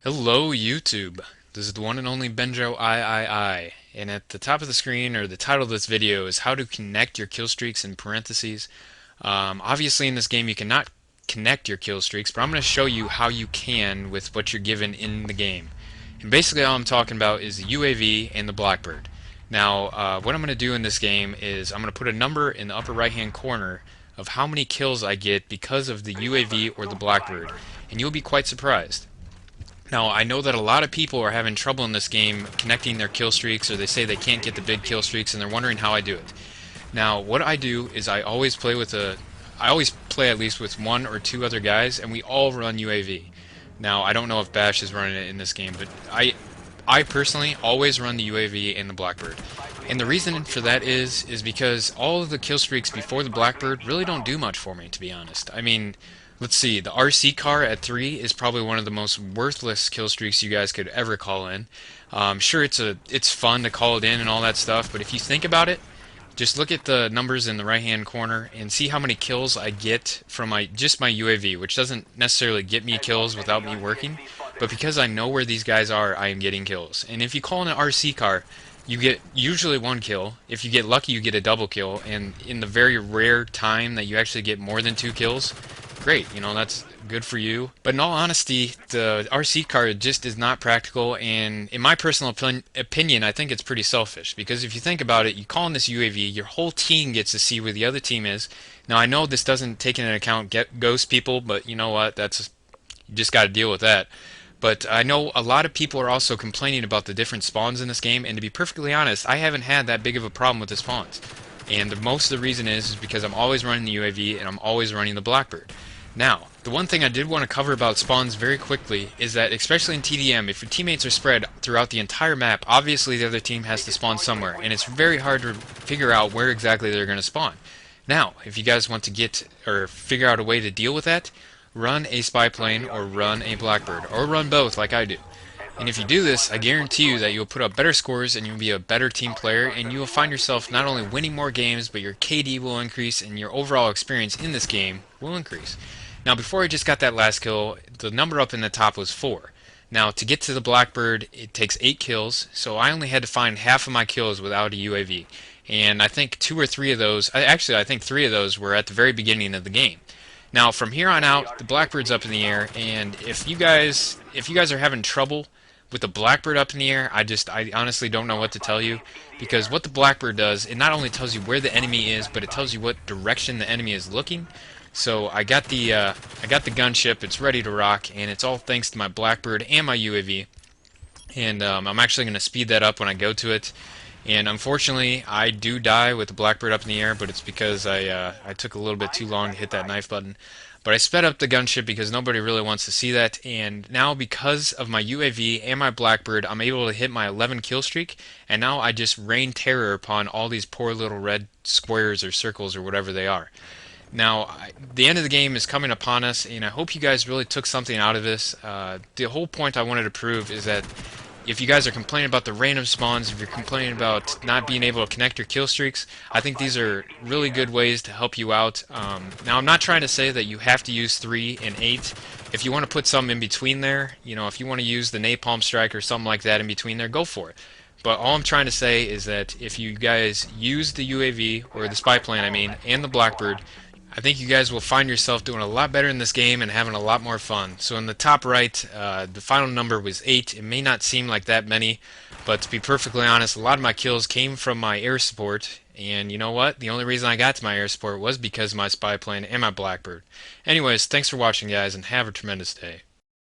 Hello YouTube, this is the one and only Benjo III, and at the top of the screen, or the title of this video, is how to connect your kill streaks in parentheses. Obviously in this game you cannot connect your kill streaks, but I'm going to show you how you can with what you're given in the game. And basically all I'm talking about is the UAV and the Blackbird. Now, what I'm going to do in this game is I'm going to put a number in the upper right hand corner of how many kills I get because of the UAV or the Blackbird, and you'll be quite surprised. Now, I know that a lot of people are having trouble in this game connecting their kill streaks, or they say they can't get the big kill streaks, and they're wondering how I do it. Now, what I do is I always play at least with one or two other guys, and we all run UAV. Now, I don't know if Bash is running it in this game, but I personally always run the UAV and the Blackbird. And the reason for that is because all of the kill streaks before the Blackbird really don't do much for me, to be honest. I mean, let's see, the RC car at 3 is probably one of the most worthless kill streaks you guys could ever call in. Sure, it's fun to call it in and all that stuff, but if you think about it, just look at the numbers in the right hand corner and see how many kills I get from just my UAV, which doesn't necessarily get me kills without me working, but because I know where these guys are, I am getting kills. And if you call in an RC car, you get usually one kill. If you get lucky, you get a double kill, and in the very rare time that you actually get more than two kills, great, that's good for you. But in all honesty, the RC car just is not practical, and in my personal opinion, I think it's pretty selfish. Because if you think about it, you call in this UAV, your whole team gets to see where the other team is. Now, I know this doesn't take into account ghost people, but you know what? You just got to deal with that. But I know a lot of people are also complaining about the different spawns in this game, and to be perfectly honest, I haven't had that big of a problem with the spawns. And most of the reason is because I'm always running the UAV and I'm always running the Blackbird. Now, the one thing I did want to cover about spawns very quickly is that, especially in TDM, if your teammates are spread throughout the entire map, obviously the other team has to spawn somewhere, and it's very hard to figure out where exactly they're going to spawn. Now, if you guys want to get or figure out a way to deal with that, run a spy plane or run a Blackbird, or run both like I do. And if you do this, I guarantee you that you'll put up better scores and you'll be a better team player, and you will find yourself not only winning more games, but your KD will increase and your overall experience in this game will increase. Now, before I just got that last kill, the number up in the top was 4. Now, to get to the Blackbird, it takes 8 kills, so I only had to find half of my kills without a UAV. And I think 2 or 3 of those, actually I think 3 of those were at the very beginning of the game. Now, from here on out, the Blackbird's up in the air, and if you guys are having trouble with the Blackbird up in the air, I honestly don't know what to tell you, because what the Blackbird does, it not only tells you where the enemy is, but it tells you what direction the enemy is looking. So I got the gunship, it's ready to rock, and it's all thanks to my Blackbird and my UAV. And I'm actually going to speed that up when I go to it. And unfortunately, I do die with the Blackbird up in the air, but it's because I took a little bit too long to hit that knife button. But I sped up the gunship because nobody really wants to see that, and now because of my UAV and my Blackbird, I'm able to hit my 11 kill streak, and now I just rain terror upon all these poor little red squares or circles or whatever they are. Now, the end of the game is coming upon us, and I hope you guys really took something out of this. The whole point I wanted to prove is that if you guys are complaining about the random spawns, if you're complaining about not being able to connect your kill streaks, I think these are really good ways to help you out. Now, I'm not trying to say that you have to use 3 and 8. If you want to put some in between there, if you want to use the Napalm Strike or something like that in between there, go for it. But all I'm trying to say is that if you guys use the UAV, or the spy plane I mean, and the Blackbird, I think you guys will find yourself doing a lot better in this game and having a lot more fun. So in the top right, the final number was 8. It may not seem like that many, but to be perfectly honest, a lot of my kills came from my air support. And you know what? The only reason I got to my air support was because of my spy plane and my Blackbird. Anyways, thanks for watching, guys, and have a tremendous day.